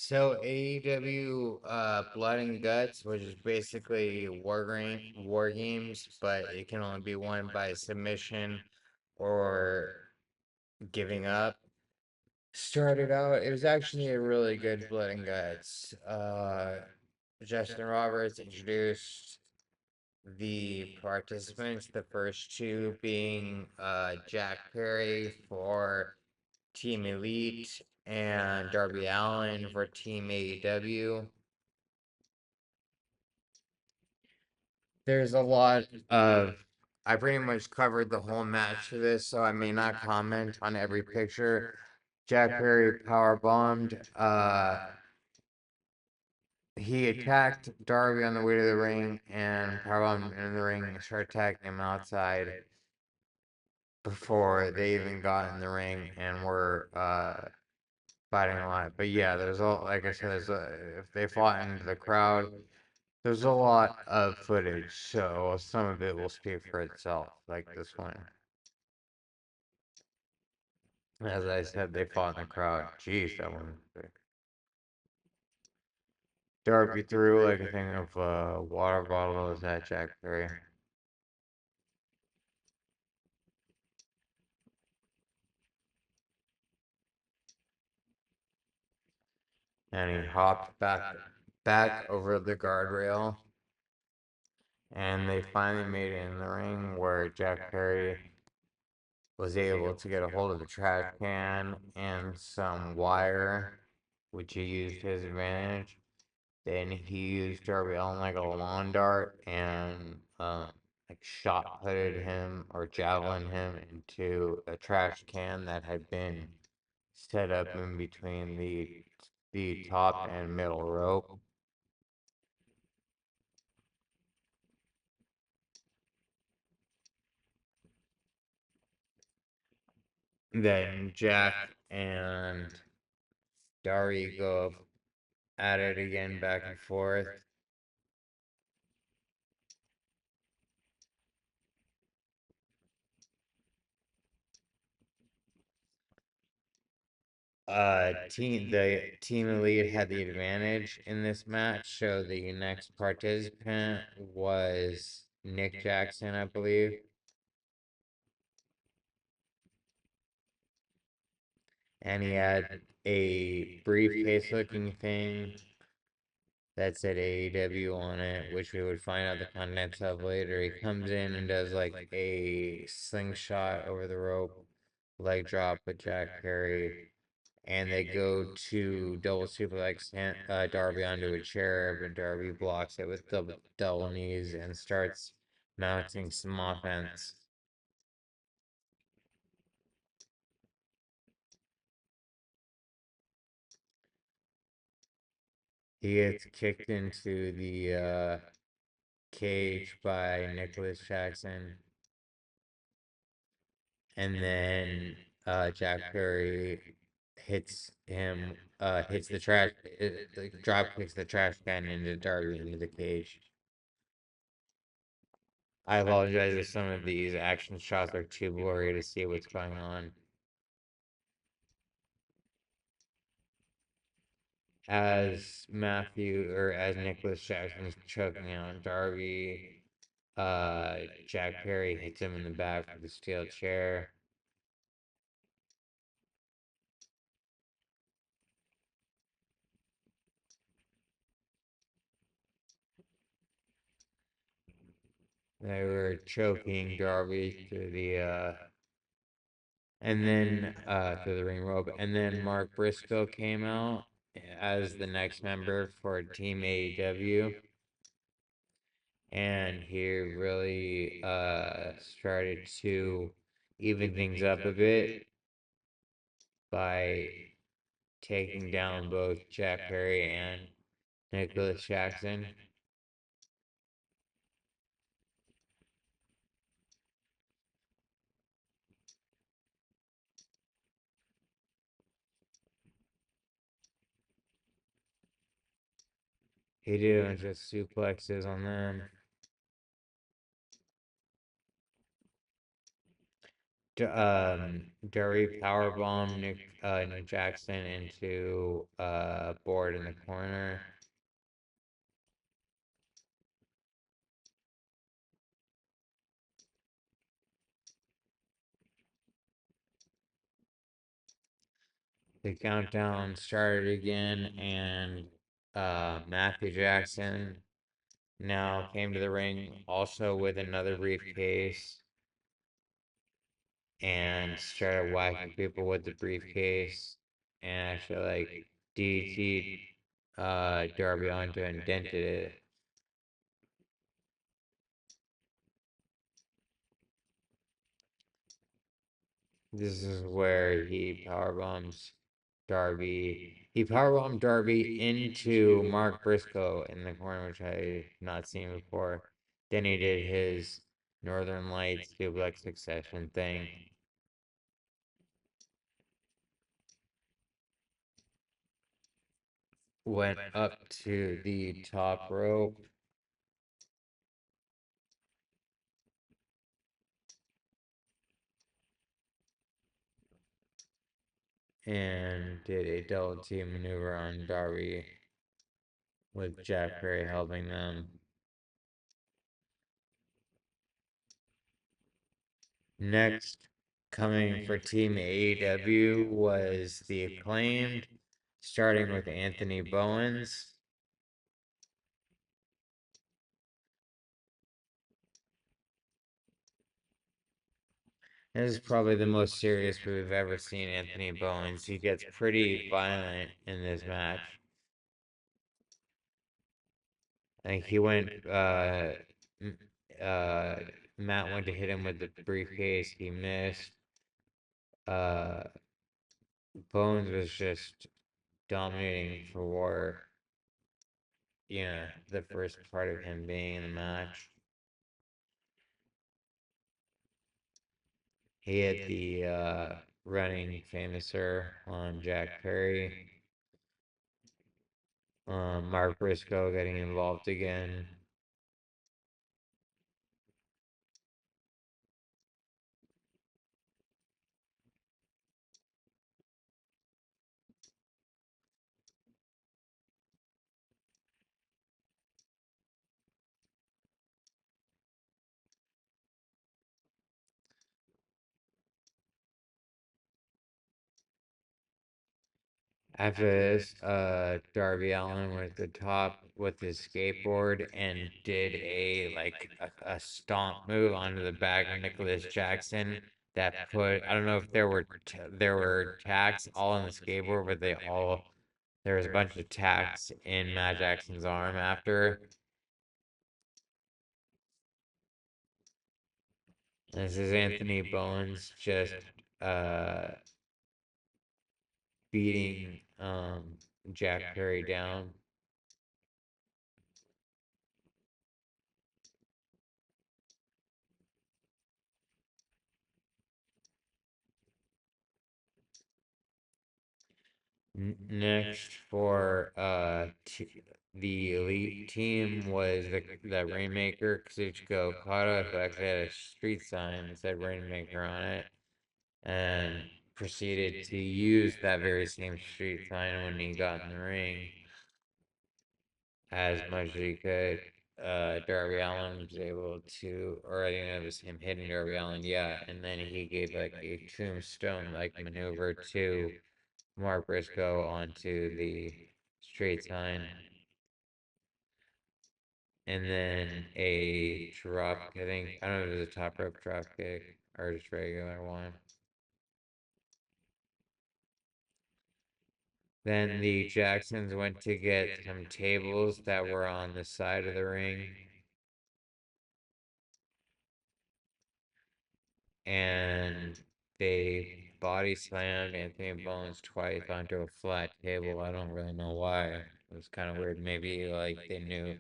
So AEW Blood and Guts, which is basically war games, but it can only be won by submission or giving up. Started out, it was actually a really good Blood and Guts. Justin Roberts introduced the participants, the first two being Jack Perry for Team Elite and Darby Allin for Team AEW. There's a lot of I pretty much covered the whole match for this, so I may not comment on every picture. Jack Perry power bombed. He attacked Darby on the way to the ring and powerbombed in the ring and started attacking him outside before they even got in the ring and were fighting a lot. But yeah, there's all like I said, if they fought into the crowd, there's a lot of footage, so some of it will speak for itself, like this one. As I said, they fought in the crowd. Jeez, that one was big. Darby threw like a thing of water bottles at Jack Perry. And he hopped back over the guardrail. And they finally made it in the ring where Jack Perry was able to get a hold of the trash can and some wire, which he used to his advantage. Then he used Darby Allin like a lawn dart and like shot putted him or javelin him into a trash can that had been set up in between the top and middle rope. Then Jack and Darby go at it again back and forth. The team elite had the advantage in this match, so the next participant was Nick Jackson, I believe. And he had a briefcase looking thing that said AEW on it, which we would find out the contents of later. He comes in and does like a slingshot over the rope, leg drop with Jack Perry, and they go to double suplex Darby onto a chair, but Darby blocks it with double knees and starts mounting some offense. He gets kicked into the cage by Nicholas Jackson, and then Jack Perry hits the trash, drop kicks the trash can into Darby into the cage. I apologize if some of these action shots are too blurry to see what's going on. As Nicholas Jackson's choking out Darby, Jack Perry hits him in the back with a steel chair. They were choking Darby through the and then through the ring rope, and then Mark Briscoe came out as the next member for Team AEW, and he really started to even things up a bit by taking down both Jack Perry and Nicholas Jackson. He did a bunch of suplexes on them. Darby powerbomb Nick Jackson into a board in the corner. The countdown started again, and Matthew Jackson now came to the ring also with another briefcase and started whacking people with the briefcase and actually like DDT'd Darby onto and dented it. This is where he powerbombs Darby. He powerbombed Darby into Mark Briscoe in the corner, which I had not seen before. Then he did his Northern Lights duplex succession thing. Went up to the top rope. And did a double team maneuver on Darby with Jack Perry helping them. Next, coming for Team AEW was the Acclaimed, starting with Anthony Bowens. This is probably the most serious we've ever seen Anthony Bowens. He gets pretty violent in this match. I think he went, Matt went to hit him with the briefcase. He missed. Bowens was just dominating for, the first part of him being in the match. He hit the running famouser on Jack Perry. Mark Briscoe getting involved again. After this, Darby Allin went at the top with his skateboard and did a stomp move onto the back of Nicholas Jackson that put, I don't know if there were tacks all on the skateboard, but there was a bunch of tacks in Matt Jackson's arm after. This is Anthony Bowens just uh beating Jack Perry down. Next for the elite team was the Rainmaker Kazuchika Okada, who actually had a street sign that said Rainmaker on it, and proceeded to use that very same street sign when he got in the ring as much as he could. Darby Allin was able to, or I think it was him hitting Darby Allin, yeah, and then he gave like a tombstone like maneuver to Mark Briscoe onto the straight sign. And then a drop, I think, I don't know if it was a top rope drop kick or just regular one. Then the Jacksons went to get some tables that were on the side of the ring. And they body slammed Anthony Bowens twice onto a flat table. I don't really know why. It was kind of weird. Maybe like they knew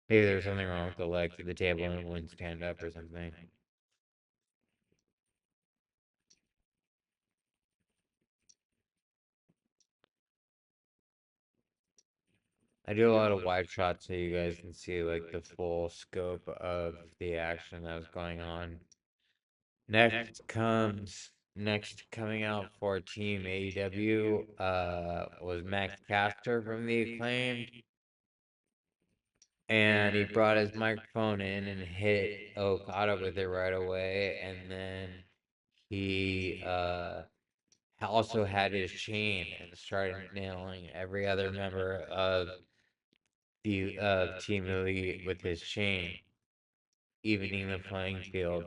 maybe there was something wrong with the legs of the table and it wouldn't stand up or something. I do a lot of wide shots so you guys can see like the full scope of the action that was going on. Next coming out for Team AEW was Max Caster from the Acclaimed. And he brought his microphone in and hit Okada with it right away. And then he also had his chain and started nailing every other member of the Team Elite with his chain, evening the playing field.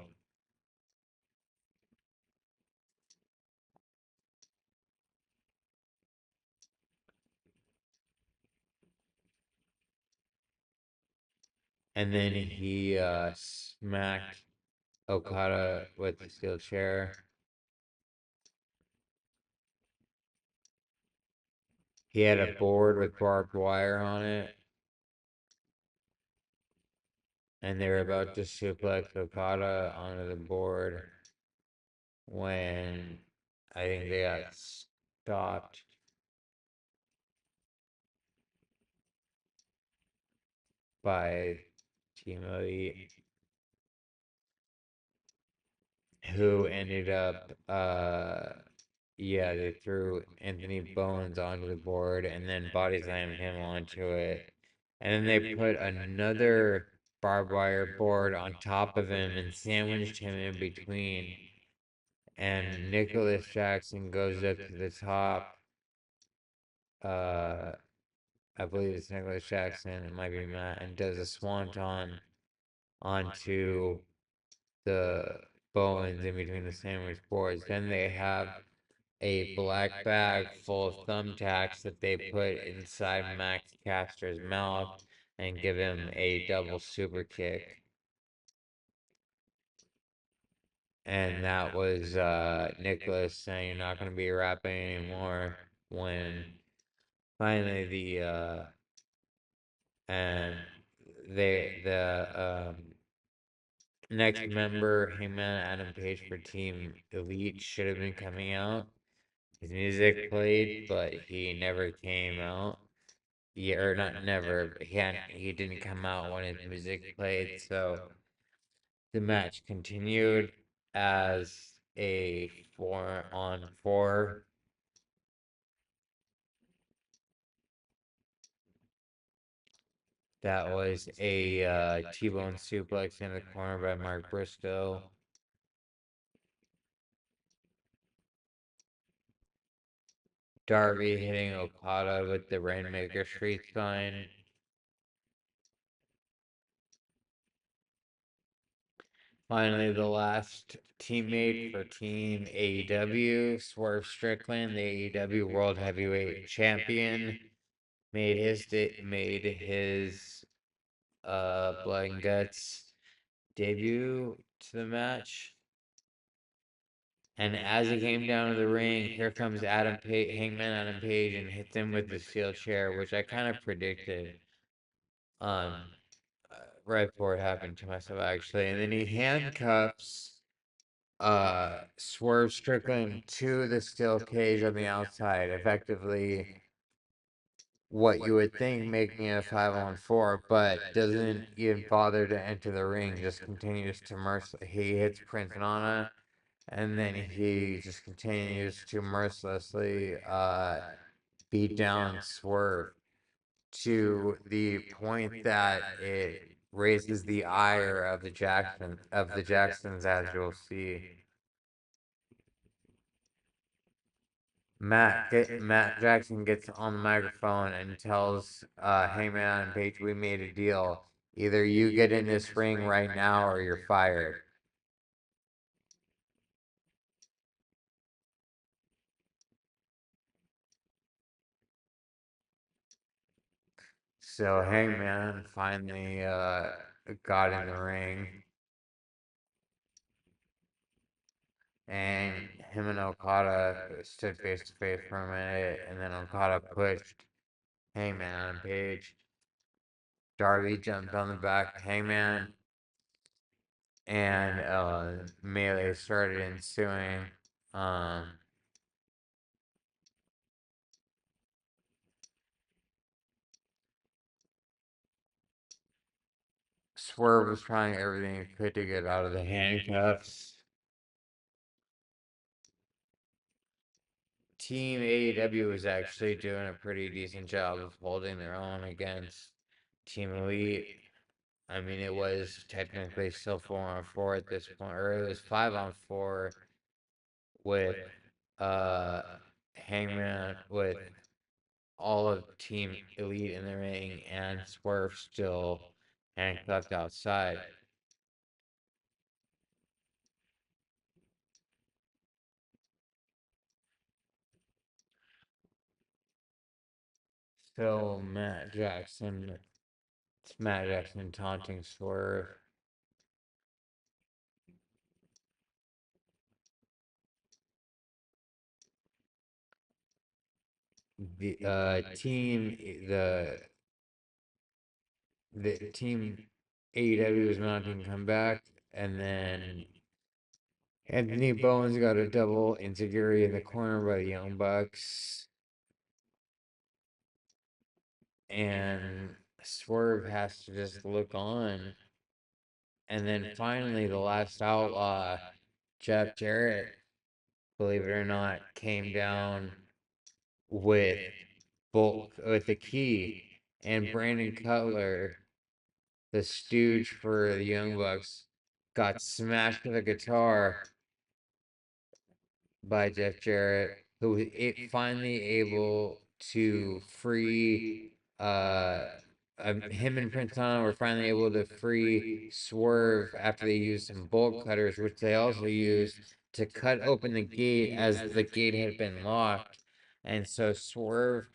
And then he smacked Okada with the steel chair. He had a board with barbed wire on it. And they were about to suplex Okada onto the board when I think they got stopped by Team Elite, who ended up, yeah, they threw Anthony Bowens onto the board and then body slammed him onto it. And then they put another barbed wire board on top of him and sandwiched him in between. And Nicholas Jackson goes up to the top. I believe it's Nicholas Jackson, it might be Matt, and does a swanton onto the Bowens in between the sandwich boards. Then they have a black bag full of thumbtacks that they put inside Max Caster's mouth and give him a double super kick. And that was Nicholas saying, "You're not going to be rapping anymore," when finally and the next member, Hangman Adam Page for Team Elite, should have been coming out. His music played, but he never came out. Yeah, or not never. But he didn't come out when his music played. So the match continued as a 4-on-4. That was a T-bone suplex in the corner by Mark Briscoe. Darby hitting Okada with the Rainmaker Street Spine. Finally, the last teammate for Team AEW, Swerve Strickland, the AEW World Heavyweight Champion, made his Blood and Guts debut to the match. And as he came down to the ring, here comes Hangman Adam Page, and hits him with the steel chair, which I kind of predicted. Um, right before it happened to myself, actually. And then he handcuffs Swerve Strickland to the steel cage on the outside, effectively what you would think making it a 5-on-4, but doesn't even bother to enter the ring, just continues to he hits Prince Nana, and then he just continues to mercilessly beat down Swerve to the point that it raises the ire of the Jacksons, as you'll see. Matt Jackson gets on the microphone and tells Hangman and Page, "We made a deal. Either you get in this ring right now or you're fired." So Hangman finally got in the ring, and him and Okada stood face to face for a minute, and then Okada pushed Hangman and Page. Darby jumped on the back of Hangman, and melee started ensuing. Swerve was trying everything he could to get out of the handcuffs. Team AEW was actually doing a pretty decent job of holding their own against Team Elite. I mean, it was technically still 4-on-4 at this point, or it was 5-on-4 with uh Hangman with all of Team Elite in the ring and Swerve still handcuffed outside. So it's Matt Jackson taunting Swerve. The the team AEW was mounting comeback, and then Anthony Bowens got a double insecurity in the corner by the Young Bucks, and Swerve has to just look on. And then finally, the last outlaw, Jeff Jarrett, believe it or not, came down with with the key, and Brandon Cutler, the stooge for the Young Bucks, got smashed with a guitar by Jeff Jarrett, who was finally able to free him and Prince Nana were finally able to free Swerve after they used some bolt cutters, which they also used to cut open the gate as the gate had been locked. And so Swerve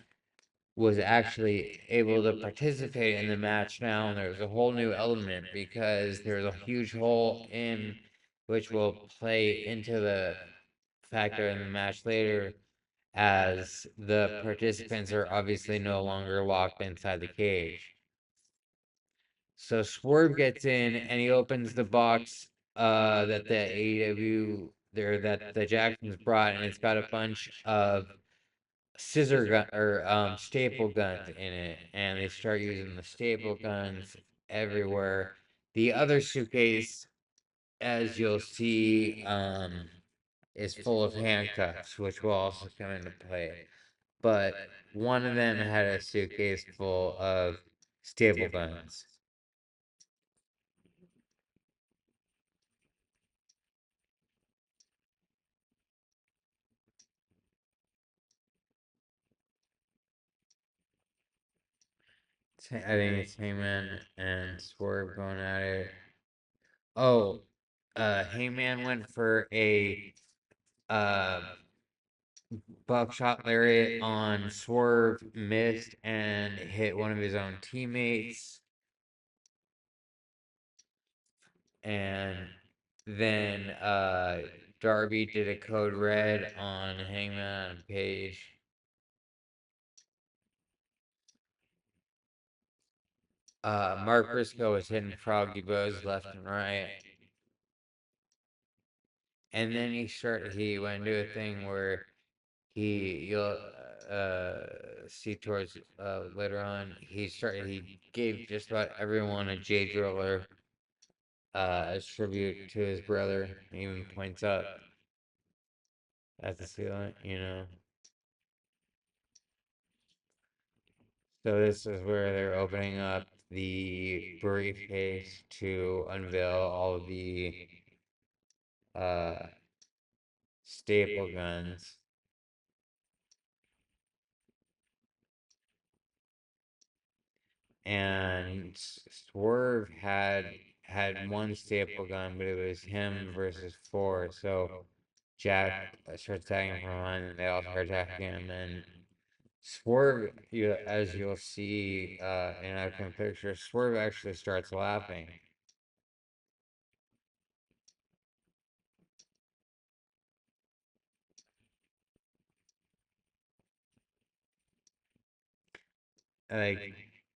was actually able to participate in the match now, and there was a whole new element because there was a huge hole in which will play into the factor in the match later, as the participants are obviously no longer locked inside the cage. So Swerve gets in and he opens the box that the AEW there that the Jacksons brought, and it's got a bunch of scissor gun or staple guns in it, and they start using the staple guns everywhere. The other suitcase, as you'll see, is full of handcuffs, which will also come into play. But one of them had a suitcase full of staple guns. I think it's Hangman and Swerve going at it. Oh, Hangman went for a uh buckshot lariat on Swerve, missed and hit one of his own teammates. And then Darby did a code red on Hangman Page. Mark Briscoe was hitting froggy bows left and right. And then he went to a thing where you'll see towards later on, he gave just about everyone a J Driller as tribute to his brother. He even points up at the ceiling. So this is where they're opening up the briefcase to unveil all of the uh, staple guns. And Swerve had one staple gun, but it was him versus four. So Jack starts attacking from behind, and they all start attacking him. And Swerve, as you'll see in upcoming pictures, Swerve actually starts laughing. Like,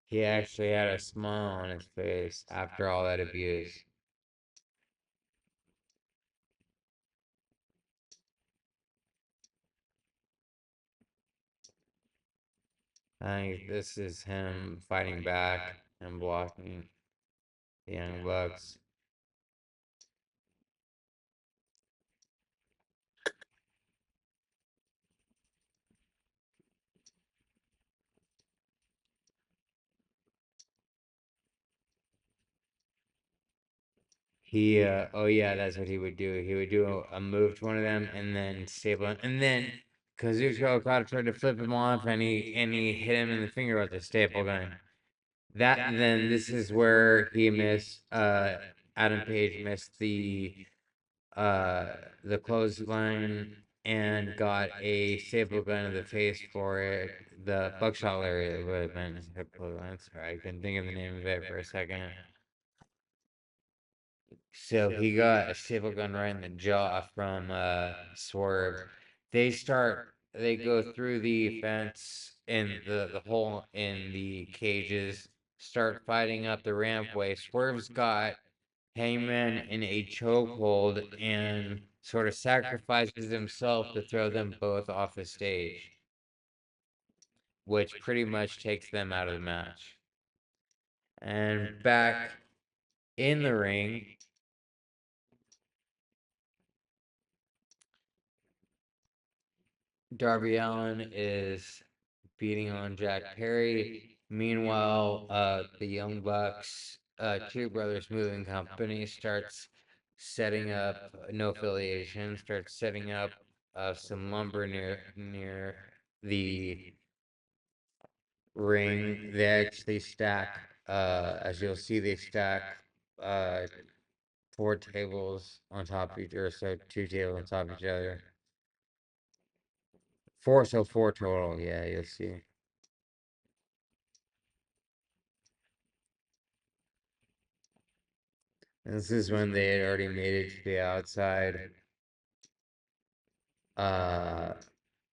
he actually had a smile on his face after all that abuse. I think this is him fighting back and blocking the Young Bucks. oh yeah, that's what he would do. He would do a move to one of them and then staple him. And then Kazuchika Okada tried to flip him off and he hit him in the finger with a staple gun. Then this is where he missed, Adam Page missed uh, the clothesline and got a staple gun in the face for it. The buckshot lariat would have been a clothesline. Sorry, I couldn't think of the name of it for a second. So he got a staple gun right in the jaw from Swerve. They go through the fence in the hole in the cages, start fighting up the rampway. Swerve's got Hangman in a chokehold and sort of sacrifices himself to throw them both off the stage, which pretty much takes them out of the match. And back in the ring, Darby Allin is beating on Jack Perry. Meanwhile, the Young Bucks, Two Brothers Moving Company starts setting up no affiliation, starts setting up some lumber near the ring. They actually stack, as you'll see, they stack uh, four tables on top of each other, so two tables on top of each other. Four total. Yeah, you'll see. This is when they had already made it to the outside. Uh,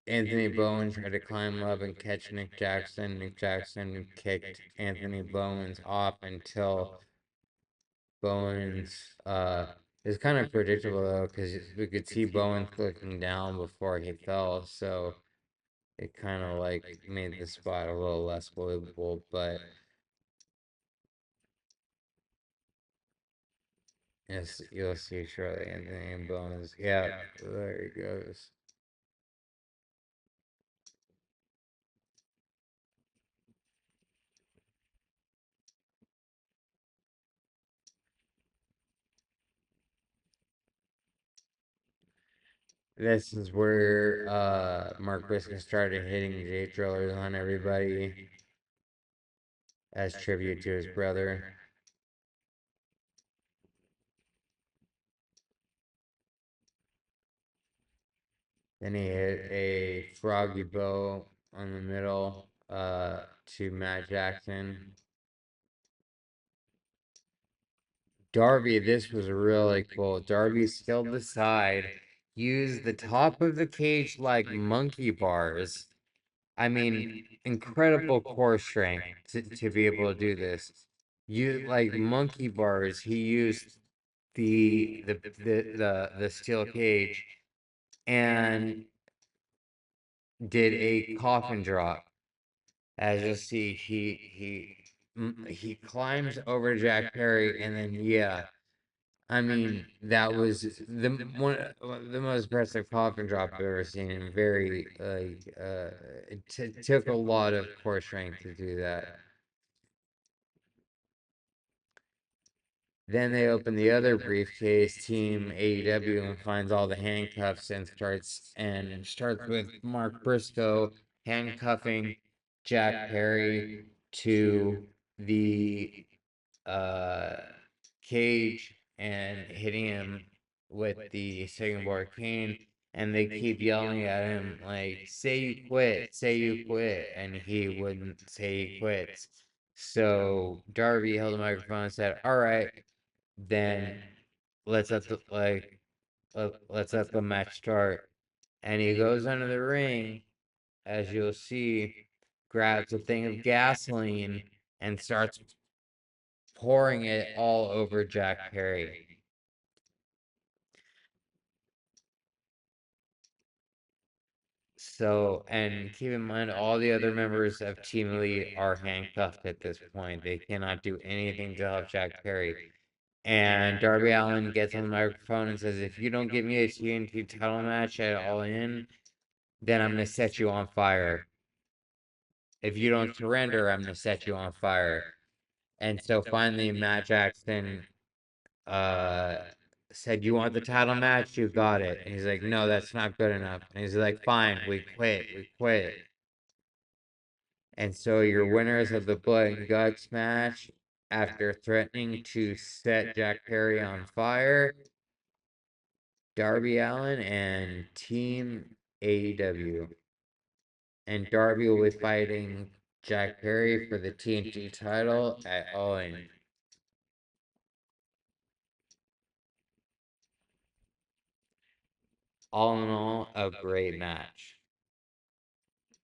Anthony Bowen tried to climb up and catch Nick Jackson. Nick Jackson kicked Anthony Bowen's off until Bowen's. It's kind of predictable though, because we could see Bowen looking down before he fell, so it kind of like made the spot a little less believable. But yes, you'll see shortly. Anthony Bowen's. Yeah, there he goes. This is where Mark Briscoe started hitting J drillers on everybody as tribute to his brother. Then he hit a froggy bow on the middle to Matt Jackson. Darby, this was really cool. Darby scaled the side, used the top of the cage like monkey bars. I mean, incredible core strength to be able to do this. You like monkey bars. He used the steel cage and did a coffin drop. As you'll see, he climbs over Jack Perry and then yeah, I mean that was the most impressive coffin drop I've ever seen. And very like it took a lot of core strength to do that. Then they open the other briefcase, Team AEW, and finds all the handcuffs and starts with Mark Briscoe handcuffing Jack Perry to the uh, cage and hitting him with the second board cane. And they keep yelling at him like, say you quit," and he wouldn't say he quits. So Darby held the microphone and said, "All right, then let's let the let's let the match start." And he goes under the ring, as you'll see, grabs a thing of gasoline and starts pouring it all over Jack Perry. So, and keep in mind, all the other members of Team Elite are handcuffed at this point. They cannot do anything to help Jack Perry. And Darby Allin gets on the microphone and says, "If you don't give me a TNT title match at All In, then I'm going to set you on fire. If you don't surrender, I'm going to set you on fire." And so finally, Matt Jackson said, "You want the title match? You got it." And he's like, "No, that's not good enough." And he's like, "Fine, we quit. We quit." And so your winners of the Blood and Guts match, after threatening to set Jack Perry on fire, Darby Allin and Team AEW. And Darby will be fighting Jack Perry for the TNT title at All In. All in all, a great match.